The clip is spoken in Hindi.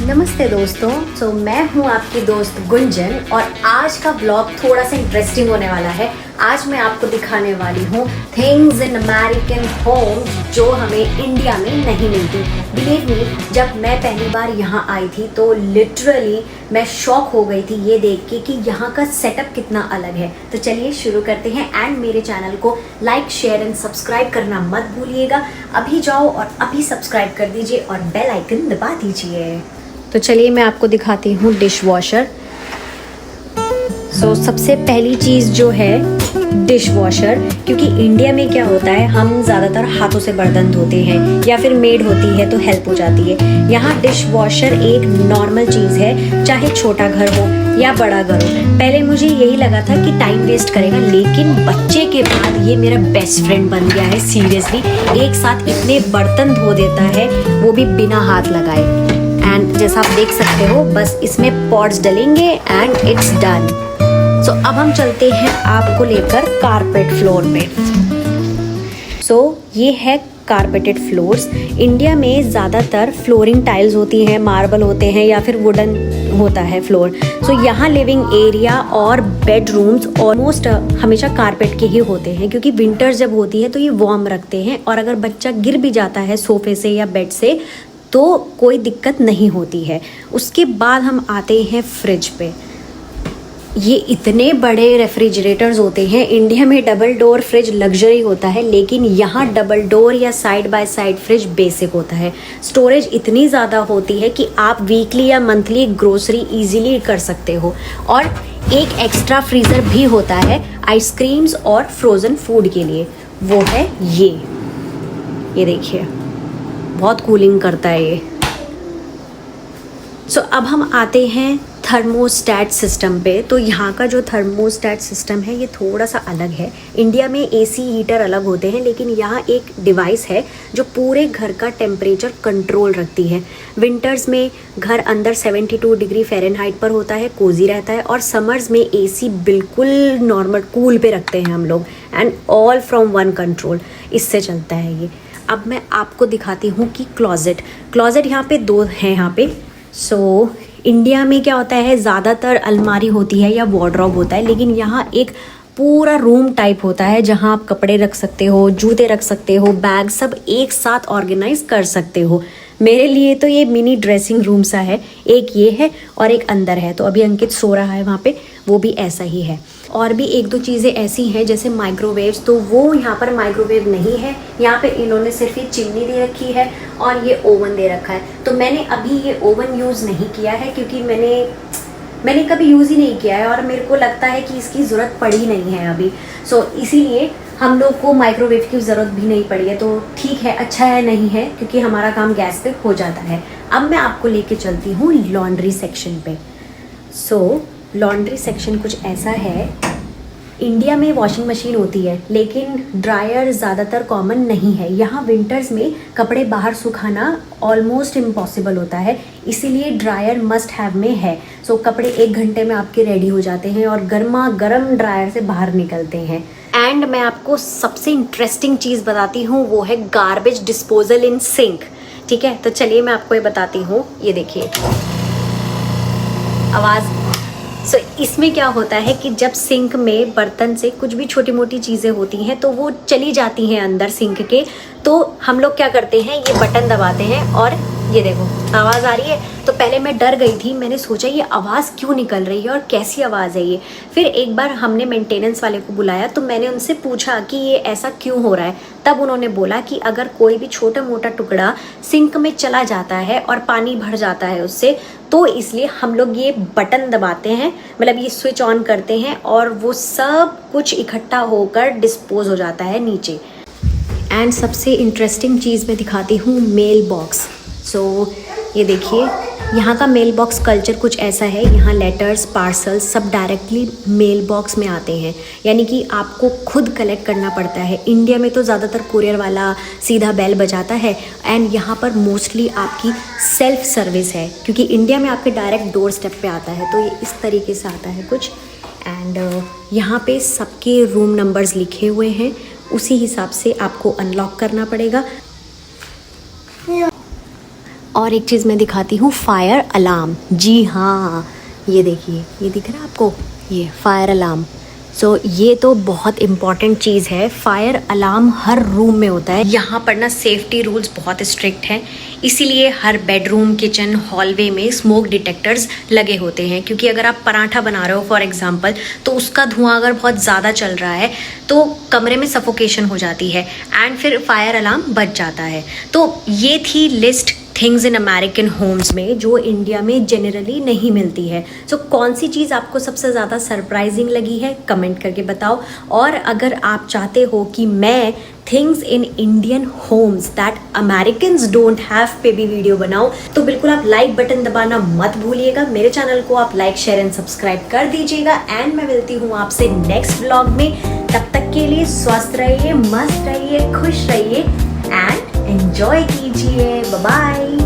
नमस्ते दोस्तों। मैं हूं आपकी दोस्त गुंजन और आज का ब्लॉग थोड़ा सा इंटरेस्टिंग होने वाला है। आज मैं आपको दिखाने वाली हूं थिंग्स इन अमेरिकन होम जो हमें इंडिया में नहीं मिलती। बिलीव मी, जब मैं पहली बार यहां आई थी तो लिटरली मैं शॉक हो गई थी ये देख के कि यहाँ का सेटअप कितना अलग है। तो चलिए शुरू करते हैं एंड मेरे चैनल को लाइक शेयर एंड सब्सक्राइब करना मत भूलिएगा। अभी जाओ और अभी सब्सक्राइब कर दीजिए और बेल आइकन दबा दीजिए। तो चलिए मैं आपको दिखाती हूँ डिश वॉशर। सबसे पहली चीज़ जो है डिश वॉशर, क्योंकि इंडिया में क्या होता है हम ज़्यादातर हाथों से बर्तन धोते हैं या फिर मेड होती है तो हेल्प हो जाती है। यहाँ डिश वॉशर एक नॉर्मल चीज़ है, चाहे छोटा घर हो या बड़ा घर हो। पहले मुझे यही लगा था कि टाइम वेस्ट करेगा, लेकिन बच्चे के बाद ये मेरा बेस्ट फ्रेंड बन गया है। सीरियसली एक साथ इतने बर्तन धो देता है, वो भी बिना हाथ लगाए। एंड जैसा आप देख सकते हो बस इसमें पॉट्स डलेंगे एंड इट्स डन। अब हम चलते हैं आपको लेकर कारपेट फ्लोर पे। ये है कारपेटेड फ्लोर्स। इंडिया में ज़्यादातर फ्लोरिंग टाइल्स होती हैं, मार्बल होते हैं या फिर वुडन होता है फ्लोर। यहाँ लिविंग एरिया और बेडरूम्स ऑलमोस्ट हमेशा कारपेट के ही होते हैं, क्योंकि विंटर्स जब होती है तो ये वार्म रखते हैं और अगर बच्चा गिर भी जाता है सोफे से या बेड से तो कोई दिक्कत नहीं होती है। उसके बाद हम आते हैं फ्रिज पे। ये इतने बड़े रेफ्रिजरेटर्स होते हैं। इंडिया में डबल डोर फ्रिज लग्जरी होता है, लेकिन यहाँ डबल डोर या side by side fridge basic होता है। स्टोरेज इतनी ज़्यादा होती है कि आप वीकली या मंथली ग्रोसरी इजीली कर सकते हो। और एक एक्स्ट्रा फ्रीज़र भी होता है आइसक्रीम्स और फ्रोज़न फूड के लिए, वो है ये देखिए, बहुत कूलिंग करता है ये। अब हम आते हैं थर्मोस्टैट सिस्टम पे। तो यहाँ का जो थर्मोस्टैट सिस्टम है ये थोड़ा सा अलग है। इंडिया में एसी हीटर अलग होते हैं, लेकिन यहाँ एक डिवाइस है जो पूरे घर का टेम्परेचर कंट्रोल रखती है। विंटर्स में घर अंदर 72 डिग्री फ़ारेनहाइट पर होता है, कोजी रहता है, और समर्स में एसी बिल्कुल नॉर्मल कूल पे रखते हैं हम लोग, and all from one control. इससे चलता है ये। अब मैं आपको दिखाती हूँ कि क्लोजेट यहाँ पे दो हैं यहाँ पे। इंडिया में क्या होता है, ज़्यादातर अलमारी होती है या वार्डरोब होता है, लेकिन यहाँ एक पूरा रूम टाइप होता है जहाँ आप कपड़े रख सकते हो, जूते रख सकते हो, बैग सब एक साथ ऑर्गेनाइज कर सकते हो। मेरे लिए तो ये मिनी ड्रेसिंग रूम सा है। एक ये है और एक अंदर है। तो अभी अंकित सो रहा है वहाँ पे, वो भी ऐसा ही है। और भी एक दो चीज़ें ऐसी हैं जैसे माइक्रोवेव्स, तो वो यहाँ पर माइक्रोवेव नहीं है। यहाँ पे इन्होंने सिर्फ ये चिमनी दे रखी है और ये ओवन दे रखा है। तो मैंने अभी ये ओवन यूज़ नहीं किया है, क्योंकि मैंने कभी यूज़ ही नहीं किया है और मेरे को लगता है कि इसकी ज़रूरत पड़ी नहीं है अभी। इसीलिए हम लोग को माइक्रोवेव की ज़रूरत भी नहीं पड़ी है। तो ठीक है, अच्छा है नहीं है, क्योंकि हमारा काम गैस पे हो जाता है। अब मैं आपको लेके चलती हूँ लॉन्ड्री सेक्शन पे। लॉन्ड्री सेक्शन कुछ ऐसा है। इंडिया में वॉशिंग मशीन होती है, लेकिन ड्रायर ज़्यादातर कॉमन नहीं है। यहाँ विंटर्स में कपड़े बाहर सुखाना ऑलमोस्ट इम्पॉसिबल होता है, इसीलिए ड्रायर मस्ट हैव में है। कपड़े 1 घंटे में आपके रेडी हो जाते हैं और गर्मा गर्म ड्रायर से बाहर निकलते हैं। एंड मैं आपको सबसे इंटरेस्टिंग चीज़ बताती हूँ, वो है गार्बेज डिस्पोजल इन सिंक। ठीक है, तो चलिए मैं आपको ये बताती हूँ। ये देखिए आवाज़। इसमें क्या होता है कि जब सिंक में बर्तन से कुछ भी छोटी मोटी चीज़ें होती हैं तो वो चली जाती हैं अंदर सिंक के। तो हम लोग क्या करते हैं, ये बटन दबाते हैं और ये देखो आवाज़ आ रही है। तो पहले मैं डर गई थी, मैंने सोचा ये आवाज़ क्यों निकल रही है और कैसी आवाज़ है ये। फिर एक बार हमने मेंटेनेंस वाले को बुलाया तो मैंने उनसे पूछा कि ये ऐसा क्यों हो रहा है। तब उन्होंने बोला कि अगर कोई भी छोटा मोटा टुकड़ा सिंक में चला जाता है और पानी भर जाता है उससे, तो इसलिए हम लोग ये बटन दबाते हैं, मतलब ये स्विच ऑन करते हैं और वो सब कुछ इकट्ठा होकर डिस्पोज हो जाता है नीचे। एंड सबसे इंटरेस्टिंग चीज़ मैं दिखाती हूँ, मेल बॉक्स। ये देखिए यहाँ का मेल बॉक्स कल्चर कुछ ऐसा है। यहाँ लेटर्स, पार्सल्स सब डायरेक्टली मेल बॉक्स में आते हैं, यानी कि आपको खुद कलेक्ट करना पड़ता है। इंडिया में तो ज़्यादातर कुरियर वाला सीधा बेल बजाता है, एंड यहाँ पर मोस्टली आपकी सेल्फ सर्विस है, क्योंकि इंडिया में आपके डायरेक्ट डोर स्टेप पे आता है। तो ये इस तरीके से आता है कुछ। एंड यहाँ पे सबके रूम नंबर्स लिखे हुए हैं, उसी हिसाब से आपको अनलॉक करना पड़ेगा। और एक चीज़ मैं दिखाती हूँ, फायर अलार्म। जी हाँ, ये देखिए, ये दिख रहा है आपको, ये फायर अलार्म। सो ये तो बहुत इम्पॉर्टेंट चीज़ है। फायर अलार्म हर रूम में होता है। यहाँ पर ना सेफ्टी रूल्स बहुत स्ट्रिक्ट हैं, इसीलिए हर बेडरूम, किचन, हॉलवे में स्मोक डिटेक्टर्स लगे होते हैं। क्योंकि अगर आप पराठा बना रहे हो फॉर एग्जांपल, तो उसका धुआं अगर बहुत ज़्यादा चल रहा है तो कमरे में सफोकेशन हो जाती है एंड फिर फायर अलार्म बच जाता है। तो ये थी list things in American homes में जो इंडिया में जनरली नहीं मिलती है। सो कौन सी चीज़ आपको सबसे ज़्यादा सरप्राइजिंग लगी है, कमेंट करके बताओ। और अगर आप चाहते हो कि मैं things in Indian homes that Americans don't have पे भी वीडियो बनाऊं, तो बिल्कुल आप लाइक बटन दबाना मत भूलिएगा। मेरे चैनल को आप लाइक, शेयर एंड सब्सक्राइब कर दीजिएगा। एंड मैं मिलती हूँ आपसे नेक्स्ट व्लॉग में। तब तक के लिए स्वस्थ रहिए, मस्त रहिए, खुश रहिए एंड एंजॉय कीजिए। Bye bye.